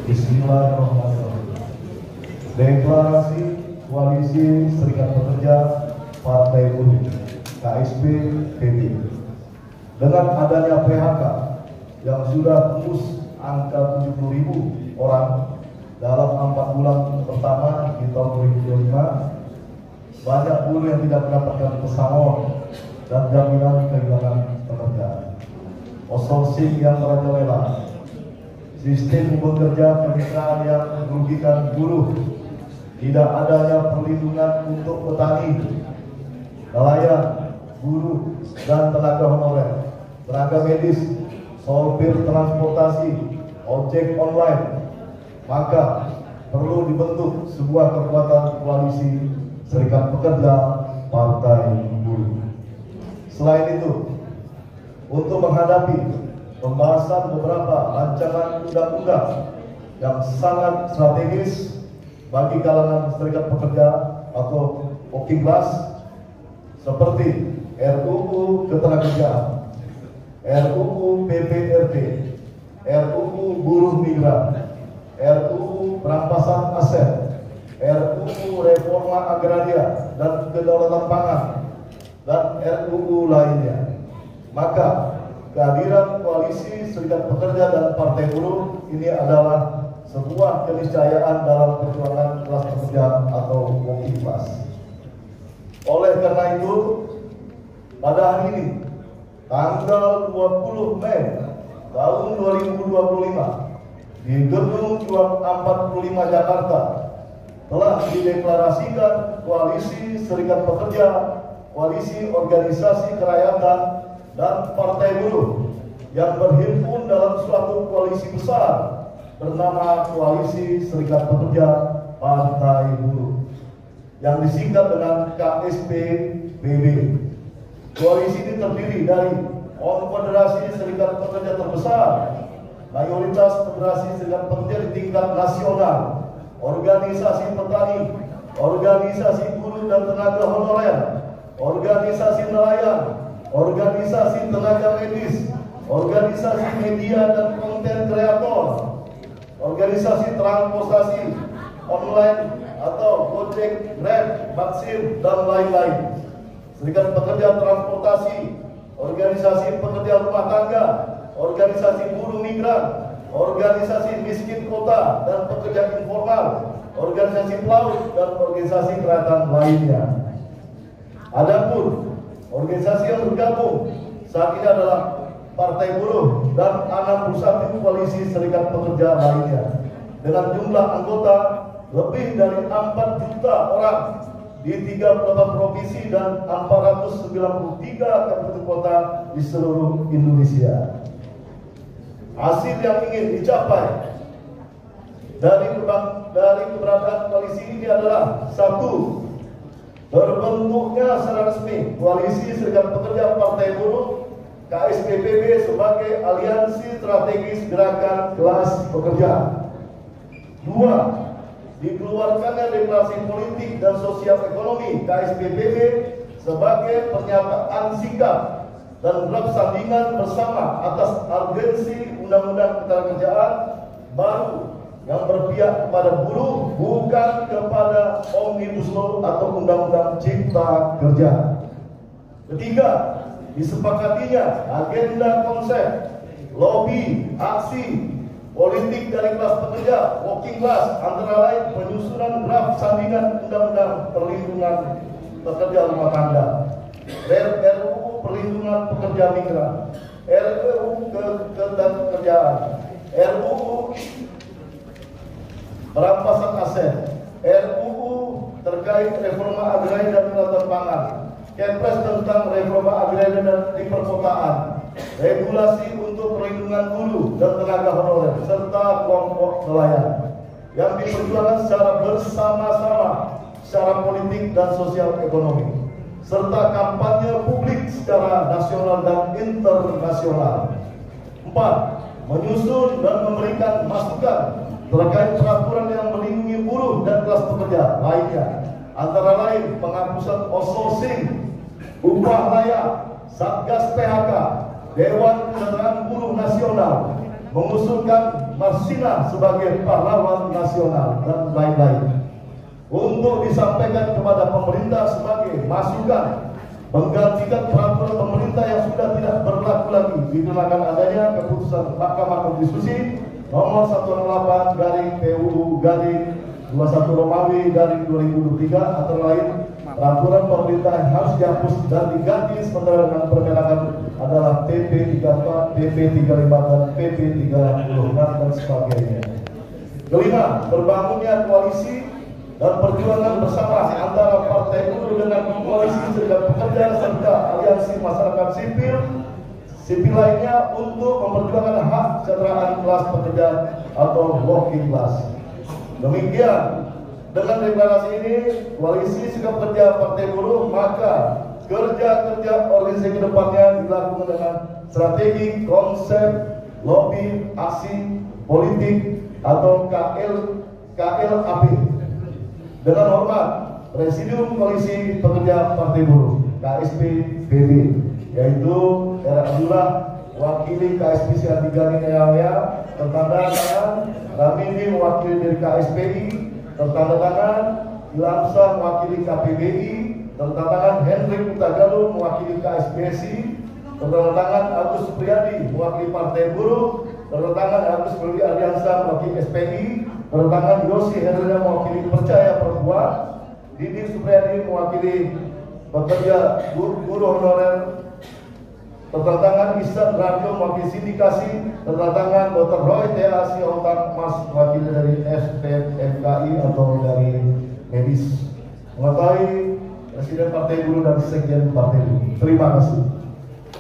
Bismillahirrahmanirrahim. Deklarasi Koalisi Serikat Pekerja Partai Buruh KSP PB. Dengan adanya PHK yang sudah tembus angka 70.000 orang dalam 4 bulan pertama di tahun 2025, banyak buruh yang tidak mendapatkan pesangon dan jaminan kehilangan pekerjaan. Outsourcing yang merajalela, sistem bekerja kemitraan yang merugikan buruh, tidak adanya perlindungan untuk petani, nelayan, buruh, dan tenaga honorer, tenaga medis, sopir transportasi, ojek online, maka perlu dibentuk sebuah kekuatan koalisi Serikat Pekerja Partai Buruh. Selain itu, untuk menghadapi pembahasan beberapa rancangan undang-undang yang sangat strategis bagi kalangan serikat pekerja atau working class seperti RUU Ketenagakerjaan, RUU PPRT, RUU Buruh Migran, RUU Perampasan Aset, RUU Reforma Agraria dan Kedaulatan Pangan, dan RUU lainnya, maka kehadiran koalisi Serikat Pekerja dan Partai Buruh ini adalah sebuah keniscayaan dalam perjuangan kelas pekerja atau working class. Oleh karena itu, pada hari ini, tanggal 20 Mei tahun 2025, di Gedung Juang 45 Jakarta, telah dideklarasikan koalisi Serikat Pekerja, koalisi organisasi kerakyatan, dan partai buruh yang berhimpun dalam suatu koalisi besar bernama Koalisi Serikat Pekerja Partai Buruh yang disingkat dengan KSP PB. Koalisi ini terdiri dari konfederasi serikat pekerja terbesar, mayoritas federasi serikat pekerja di tingkat nasional, organisasi petani, organisasi buruh dan tenaga honorer, organisasi nelayan, organisasi tenaga medis, organisasi media dan konten kreator, organisasi transportasi online atau Gojek, Grab, Maxim, dan lain-lain, serikat pekerja transportasi, organisasi pekerja rumah tangga, organisasi buruh migran, organisasi miskin kota dan pekerja informal, organisasi pelaut, dan organisasi kerakyatan lainnya. Adapun organisasi yang bergabung saat ini adalah Partai Buruh dan 61 koalisi serikat pekerja lainnya dengan jumlah anggota lebih dari 4 juta orang di 38 provinsi dan 493 kabupaten kota di seluruh Indonesia. Hasil yang ingin dicapai dari keberadaan koalisi ini adalah: 1. Terbentuknya secara resmi Koalisi Serikat Pekerja Partai Buruh KSPPB sebagai aliansi strategis gerakan kelas pekerja. 2. Dikeluarkannya deklarasi politik dan sosial ekonomi KSPPB sebagai pernyataan sikap dan draft sandingan bersama atas urgensi Undang-Undang Ketenagakerjaan baru yang berpihak kepada buruh, bukan kepada Omnibus Law atau Undang-Undang Cipta Kerja. 3. Disepakatinya agenda konsep, lobby, aksi politik dari kelas pekerja, working class, antara lain penyusunan draft sandingan Undang-Undang Perlindungan Pekerja Rumah Tangga, RUU Perlindungan Pekerja Migran, RUU Ketenagakerjaan, RUU Perampasan Aset, RUU terkait reforma agraria dan kedaulatan pangan, Kepres tentang reforma agraria dan di perkotaan, regulasi untuk perlindungan buruh dan tenaga honorer serta kelompok nelayan yang diperjuangkan secara bersama-sama secara politik dan sosial ekonomi, serta kampanye publik secara nasional dan internasional. 4. Menyusun dan memberikan masukan terkait peraturan yang melindungi buruh dan kelas pekerja lainnya, antara lain penghapusan outsourcing, upah layak, Satgas PHK, Dewan Kesejahteraan Buruh Nasional, mengusulkan Marsina sebagai pahlawan nasional dan lain-lain. Untuk disampaikan kepada pemerintah sebagai masukan menggantikan peraturan pemerintah yang sudah tidak berlaku lagi dikarenakan adanya keputusan Mahkamah Konstitusi nomor 108/PUU/21 Romawi dari 2023 antara lain peraturan pemerintah yang harus dihapus dan diganti sementara dengan Permenaker adalah PP 34, PP 35 dan PP 36 dan sebagainya. Kelima, terbangunnya koalisi dan perjuangan bersama antara Partai Buruh dengan koalisi serikat pekerja serta aliansi masyarakat sipil lainnya untuk memperjuangkan hak kesejahteraan kelas pekerja atau working class. Demikian, dengan deklarasi ini koalisi serikat pekerja Partai Buruh, maka kerja organisasi kedepannya dilakukan dengan strategi, konsep, lobby, aksi politik atau KLAP. Dengan hormat, Presidium Koalisi Pekerja Partai Buruh KSP-BB, yaitu Era Abdullah, wakili KSP Siatigani Neawea, tertanda tangan Ramini, mewakili dari KSPI, tertanda tangan Ilamsa, mewakili KPBI, tertanda tangan Hendrik Utagalu, mewakili KSPSI, tertanda tangan Agus Supriyadi, mewakili Partai Buruh, tertanda tangan Agus Beli Aliansa, mewakili SPI, tertanda tangan Yosi Herlina, mewakili Percaya Perempuan, Didi Supriyadi, mewakili pekerja guru honorer, tertanda tangan Isan Radio, mewakili sindikasi, tertanda tangan Dr. Roy T.A. Sihotan Mas, mewakili dari SPMKI atau dari medis, mengetahui Presiden Partai Buruh dan Sekjen Partai Buruh. Terima kasih.